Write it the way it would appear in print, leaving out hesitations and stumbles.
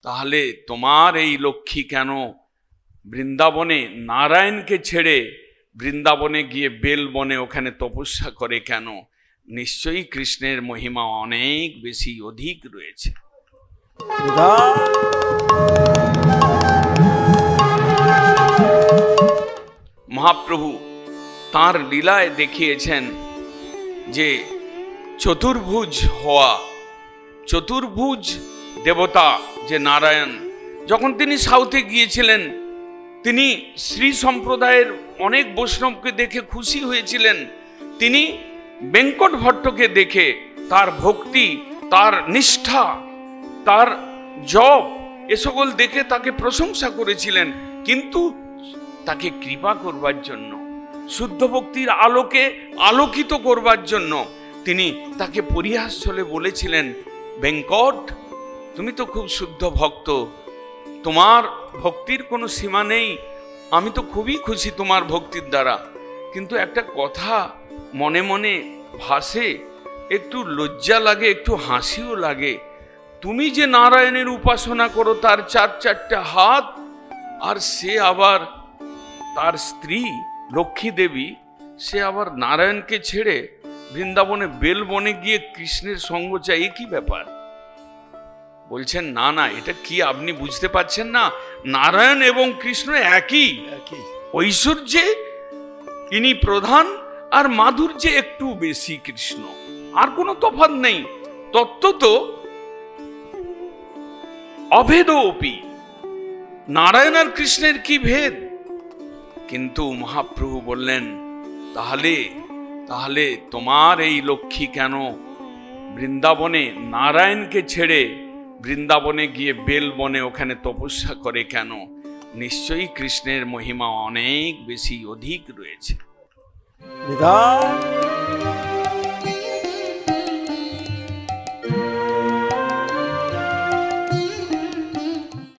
তাহলে তোমার এই লক্ষ্মী কেন বৃন্দাবনে নারায়ণকে ছেড়ে বৃন্দাবনে গিয়ে বেলবনে ওখানে তপস্যা করে কেন? নিশ্চয়ই কৃষ্ণের মহিমা অনেক বেশি অধিক রয়েছে। মহাপ্রভু তাঁর লীলায় দেখিয়েছেন যে চতুর্ভুজ হওয়া, চতুর্ভুজ দেবতা যে নারায়ণ, যখন তিনি সাউথে গিয়েছিলেন তিনি শ্রী সম্প্রদায়ের অনেক বৈষ্ণবকে দেখে খুশি হয়েছিলেন। তিনি বেঙ্কট ভট্টকে দেখে তার ভক্তি, তার নিষ্ঠা, তার জপ এ সকল দেখে তাকে প্রশংসা করেছিলেন। কিন্তু তাকে কৃপা করবার জন্য, শুদ্ধ ভক্তির আলোকে আলোকিত করবার জন্য তিনি তাকে পরিহাস ছলে বলেছিলেন, বেঙ্কট তুমি তো খুব শুদ্ধ ভক্ত, তোমার ভক্তির কোনো সীমা নেই, আমি তো খুবই খুশি তোমার ভক্তির দ্বারা, কিন্তু একটা কথা মনে মনে ভাসে, একটু লজ্জা লাগে, একটু হাসিও লাগে। তুমি যে নারায়ণের উপাসনা করো তার চারটা হাত, আর সে আবার তার স্ত্রী লক্ষ্মী দেবী, সে আবার নারায়ণকে ছেড়ে বৃন্দাবনে বেলবনে গিয়ে কৃষ্ণের সঙ্গ চাই, এ কি ব্যাপার? বলছেন না না, এটা কি আপনি বুঝতে পারছেন না? নারায়ণ এবং কৃষ্ণ একই ঐশ্বর্যে ইনি প্রধান, আর মাধুর্যে একটু বেশি কৃষ্ণ, আর কোনো তফাৎ নেই। তত্ত্ব তো অভেদোপি, নারায়ণ আর কৃষ্ণের কি ভেদ? কিন্তু মহাপ্রভু বললেন, তাহলে তোমার এই লক্ষ্মী কেন বৃন্দাবনে নারায়ণকে ছেড়ে বৃন্দাবনে গিয়ে বেলবনে ওখানে তপস্যা করে কেন? নিশ্চয়ই কৃষ্ণের মহিমা অনেক বেশি অধিক রয়েছে।